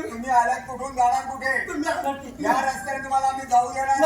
तुम्ही आलात कुठून जाणार कुठे या रस्त्याने तुम्हाला आम्ही जाऊ देणार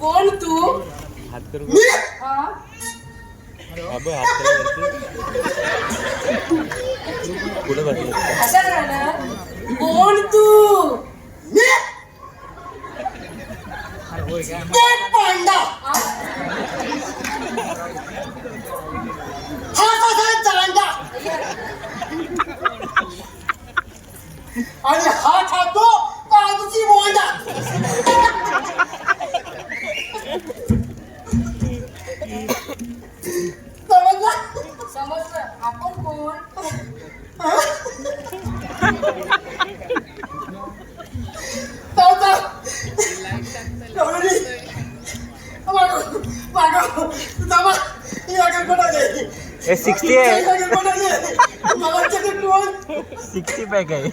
कोण तू? कोण तू? पांडा आणि हा खातो काजूची मोंडा. समजलं. आपण कोण? हे 60 आहे 60 पॅक आहे.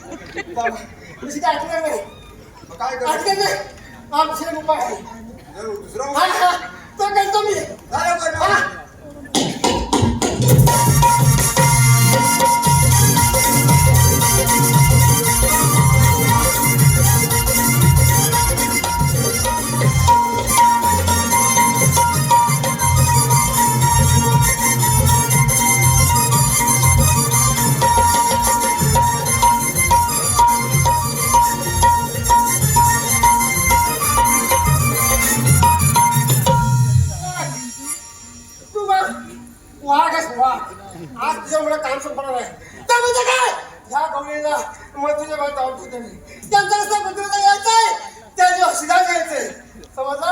आज तुझ्यामुळे काम संपणार आहे. त्यामध्ये काय ह्या गवळीला मग तुझ्या बाई जाऊन ठेवते मी त्यांचा रस्ता बदलून यायचंय त्याच्या शिदा घ्यायचंय. समजला?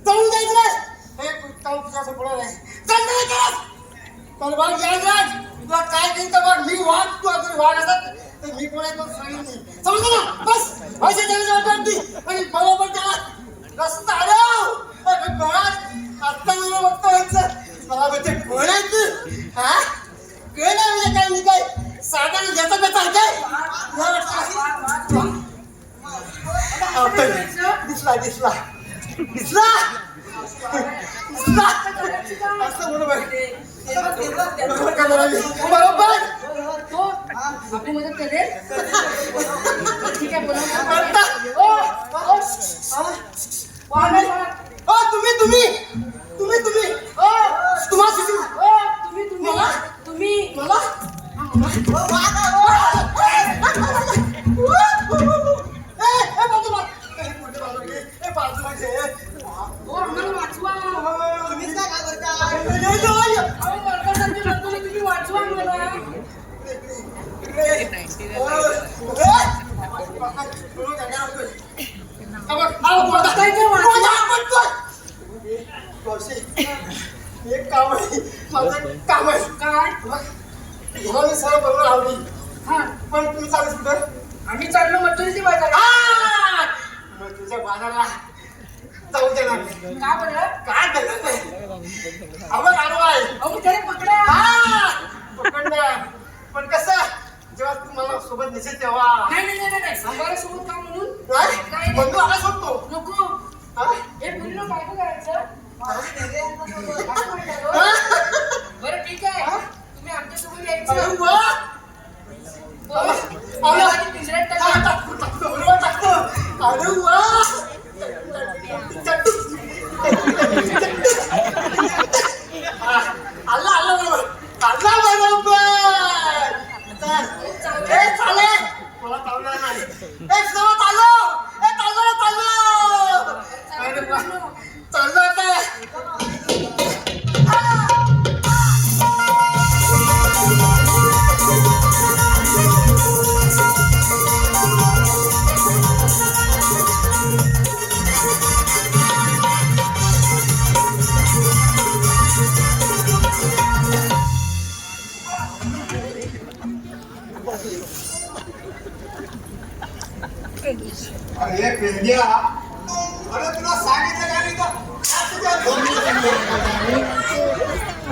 जाऊन द्यायचं नाही. हे काम तुझ्या संपणार आहे. तर बघ याद तुला काय केलं तर बघ मी वाघ तू अजून वाघ असत तर मी कोणाला सांगेन नाही. समजलं ना? बस पैसे द्यायची वाटती आणि बरोबर त्याला रस्ता आत्ता मला बघतो व्हायचं मला म्हणजे कोणाचं हा कळलं म्हणजे काय मी काय साधारण ज्याचा त्याचा काय दिसला दिसला दिसला दिसला असं बरोबर बरोबर आपली मदत करेल. ठीक आहे बोला. तुम्ही तुम्ही तुम्ही तुम्ही तुम्हाला तुम्ही मला एक काम आहे माझं काम आहे काय मला मी सरळ बरोबर आवडी. हा पण तुम्ही चालूच कुठं? आम्ही चाललो मजुरीची बाजार. मग तुझ्या बाजाराला जाऊ देणार नाही. का बरं? काय करणार नाही? अवघड आडवा आहे. अहो त्याने पकडा. पकडणार. पण कसं जेव्हा तू मला सोबत दिसेल तेव्हा नाही आम्हाला सोबत का म्हणून नाही बंधू आला सोडतो. नको. हा? हे मुलीला काय करायचं असं म्हणतात हो. बरं ठीक आहे तुम्ही आमच्यासोबत अरे यायचं. वा. आम्ही पिंजऱ्यात टाका. टाकतो बरोबर टाकतो. अरे वा. आला बरोबर. आला बरोबर. चालेल. मला चालणार नाही. सोबत आलो. चाललो. अरे वा. चाललो आता. अरे पेंड्या, अरे तुला सांगितलं का नाही का?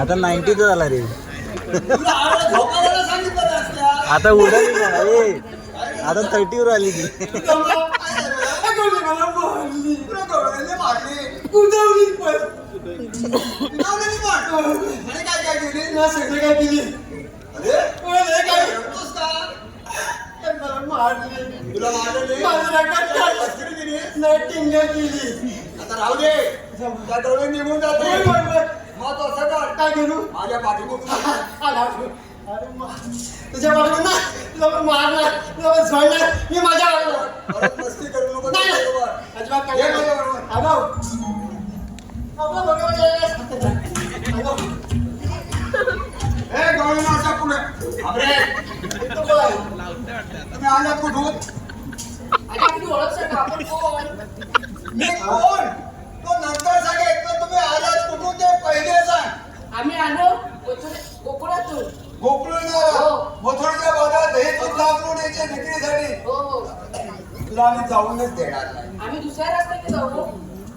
आता 90 झाला रे. तुला आवडत झोपायला सांगितलं ना असल्या. आता उडाली ना रे. आता 30 वर आली ती. तुला गवळ्याने मारली. कुदवली पण. गवळ्याने मारली. आणि काय केली? ना सगळं काय केली. अरे, हे काय रडतोस का? मला मारली. तुला मारलं नाही? माझं रगत काढलं. मस्करी केली? नाही टिंगा केली. आता राहू दे. त्या गवळ्या निघून जाते. मग तो असं कर. काय करू? माझ्या पाठीमागून आला. अरे तुझ्या बाजूला ना तुला पण मारणार तुला पण झोडणार मी माझ्या बाजूला. परत मस्ती करू नको. नाही, नाही. बरोबर. अजिबात काय ये नाही. माझ्याबरोबर. आगाऊ. आपलं बरोबर यायला. आगाऊ. ए, गवळ्यानं असा पुढे. अरे, तू बोल. तुम्ही आलात कुठून? आणि आपली ओळख सांगा आपण कोण. मी कोण? तो नंतर सांगेल. तर तुम्ही आलात कुठून ते पहिले सांग. आम्ही आलो कोकणातून. गोकुळून हो. मथुरेच्या बाजारात दही दूध लावून यायचे विक्रीसाठी. हो तुला आम्ही जाऊनच देणार नाही. आम्ही दुसऱ्या रस्त्याने जाऊ.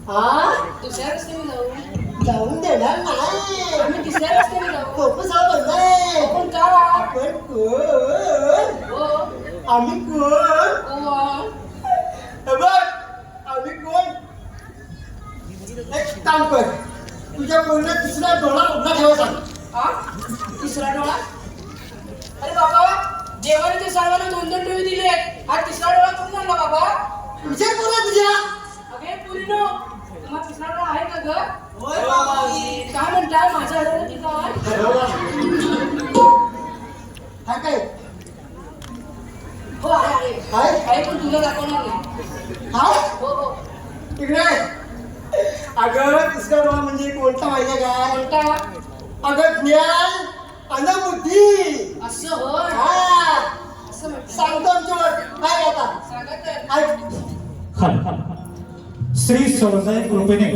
हा दुसऱ्या रस्त्याने जाऊ. जाऊन देणार नाही. आम्ही तिसऱ्या रस्त्याने जाऊ. कोपू साहेब म्हणताय. पण का? आपण कोण? हो आम्ही कोण? कोण? हे बघ आम्ही कोण? एक काम कर तुझ्या पूर्ण तिसरा डोळा उघडा ठेवा सांग. हा तिसरा डोळा. अरे बाबा देवाने ते सर्वांना 2-2 डोळे दिले. हा तिसरा डोळा कोण झाला बाबा? विचार करा तुझ्या. अगे पुरीनो तुम्हाला तिसरा डोळा आहे का ग? काय म्हणताय माझ्या डोळ्यात की काय? हा काय हो आहे काय आहे पण तुला दाखवणार नाही. हा हो हो तिकडे अगं तिसरा डोळा म्हणजे कोणता माहिती काय? कोणता? अगं ज्ञान अनुभूती. असं होय. हा असं म्हणतात. सांगतो आमच्यावर काय आता सांगा तर. ऐक. श्री सौजय कृपेने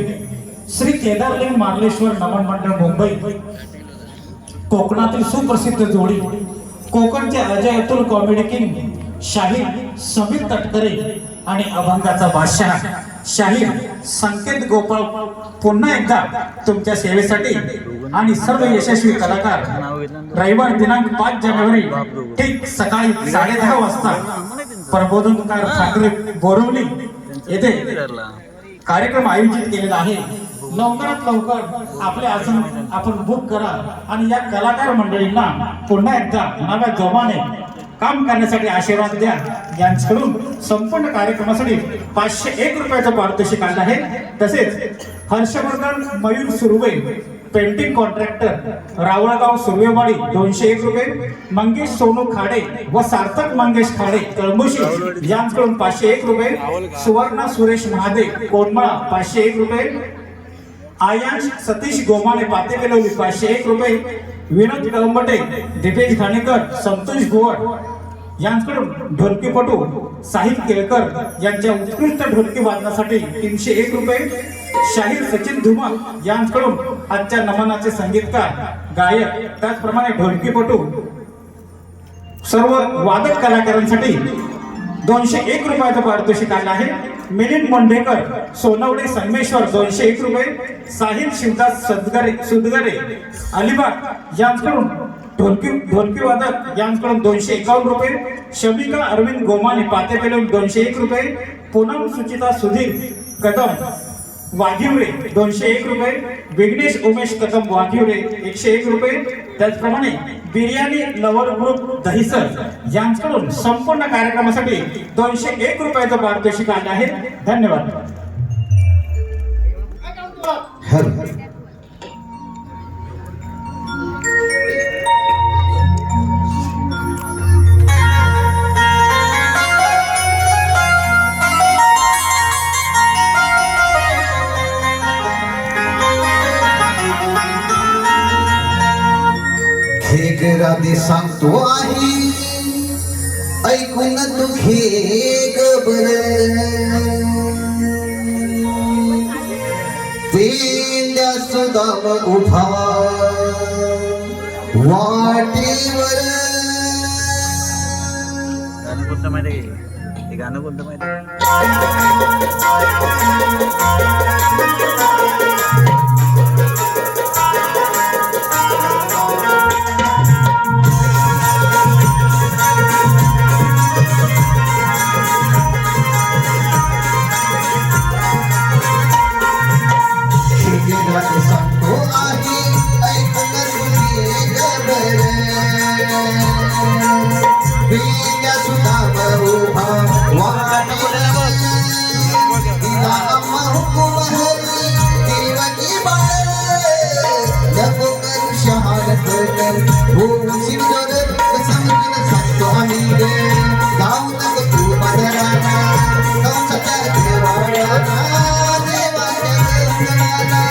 श्री केदारलिंग मार्लेश्वर नमन मंडळ मुंबई कोकणातील सुप्रसिद्ध जोडी कोकणचे अजय अतुल कॉमेडी किंग शाहीर समीर तटकरे आणि अभंगाचा बादशाह शाहीर संकेत गोपाळ पुन्हा एकदा तुमच्या सेवेसाठी आणि सर्व यशस्वी कलाकार रविवार दिनांक 5 जानेवारी ठीक सकाळी 10:30 वाजता प्रबोधनकार ठाकरे बोरवली येथे कार्यक्रम आयोजित केलेला आहे. लवकरात लवकर आपले आसन आपण बुक करा आणि या कलाकार मंडळींना पुन्हा एकदा नव्या जोमाने काम करण्यासाठी आशीर्वाद द्या. यांच्याकडून संपूर्ण कार्यक्रमासाठी 501 रुपयाचं पारितोषिक आलं आहे. तसेच हर्षवर्धन मयूर सुर्वे पेंटिंग कॉन्ट्रॅक्टर रावळगाव सुर्वेवाडी 201 रुपये. मंगेश सोनू खाडे व सार्थक मंगेश खाडे कळमुशी यांच्याकडून 501 रुपये. सुवर्णा सुरेश महादे कोटमळा 501 रुपये. आयांश सतीश गोमाने पातेकेलवली 501 रुपये. विनोद कळंबटे दिपेश घाणेकर संतोष भुवड यांच्याकडून ढोलकीपटू साहिल केळकर यांच्या उत्कृष्ट ढोलकी वादनासाठी 301 रुपये. शाहीर सचिन धुमाल यांच्याकडून आजच्या नमनाचे संगीतकार गायक त्याचप्रमाणे ढोलकीपटू सर्व वादक कलाकारांसाठी 201 रुपयाचं पारितोषिक आलं आहे. मिलिंद मंडेकर, सोनवडे, संगमेश्वर 201 रुपये. साहिल शिवदास सुदगरे अलिबाग यांच्याकडून ढोलकी वादक यांच्याकडून 251 रुपये. शमिका अरविंद गोमाने पातेपेलून 201 रुपये. पूनम सुचिता सुधीर कदम वाघिवरे 201 रुपये. विघ्नेश उमेश कदम वाघिवरे 101 रुपये. त्याचप्रमाणे बिर्याणी लवर ग्रुप दहिसर यांच्याकडून संपूर्ण कार्यक्रमासाठी 201 रुपयाचं पारितोषिक आलं आहे. धन्यवाद. राधे सांगतो आहे ऐकून तू घे गबर पेंद्या सुदाम उभा वाटेवर. गाणं कोणतं माहिती आहे? ते गाणं कोणतं माहिती आहे? सांगतो आहे ऐकून तुझी गबर पेंद्या सुदाम उभा वाटेवर तिला अम्मा हुकूम हरी देवाची बाळ नको करू शहाणत हो सिंदूर समजून सांगतो आम्ही गे जाऊ नको तू बाजाराला कंसाच्या देवाळ्याला देवाच्या देवळाला.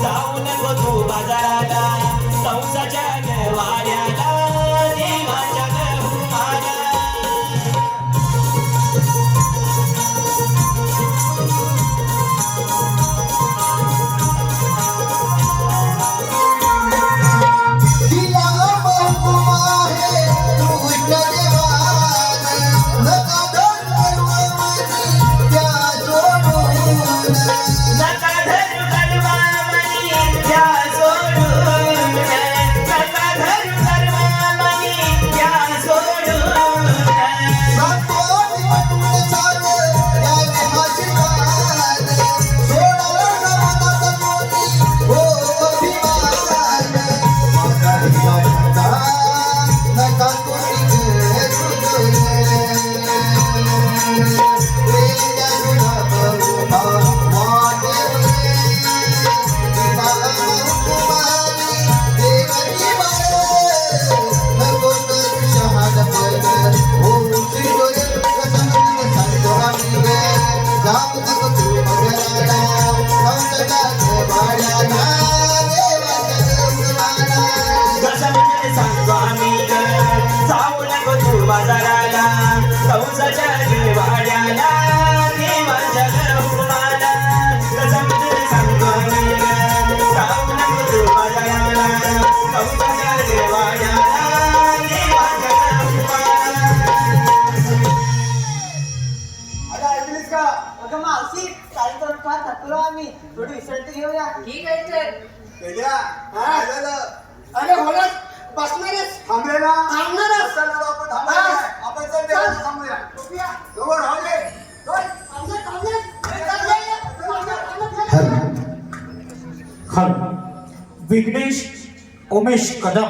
जाऊ नको तू बाजाराला कंसाच्या वाड्याला देवाच्या घुमाला. तिला हुकूम आहे दुष्ट देवाला नका धरू मनी त्या सोडून. नका धरू गरबामणी त्या सोडून. नका धरू गरबामणी त्या सोडून. सांगतो निवडून सारं याने आशीर्वाद सोडावं न मनात कोणी हो अभिमान. माघारी जाता नका कोणी सुधरे प्रेमच्या सुधाम उभा वाटेवर तिला हुकुमारी देवाची बाळ नको करू शहाणपण हो सिंदूर समजून सांगतो आम्ही गे जाऊ नको तू बघायला कंसाच्या देवाळ्याला देवाच्या देवळाला. समजून सांगतो आम्ही ग जाऊ नको तू बाजाराला कंसाच्या वाड्याला देवाच्या घुमाला. समजून सांगतो आम्ही ग जाऊ नको तू बाजाराला कंसाच्या वाड्याला देवाच्या घुमाला. अगं ऐकलीस का? अगं मावशी काल तर फार थकलो आम्ही, थोडी विश्रांती घेऊया. ठीक आहे सर. गेल्या काय झालं? अरे होणार बसणारच थांबले ना थांबणारच. चला बाबा, आपण थांबायचं नाही. आपण चल देवाला थांबूया. टोपिया. जवळ राहू दे. खर विघ्नेश उमेश कदम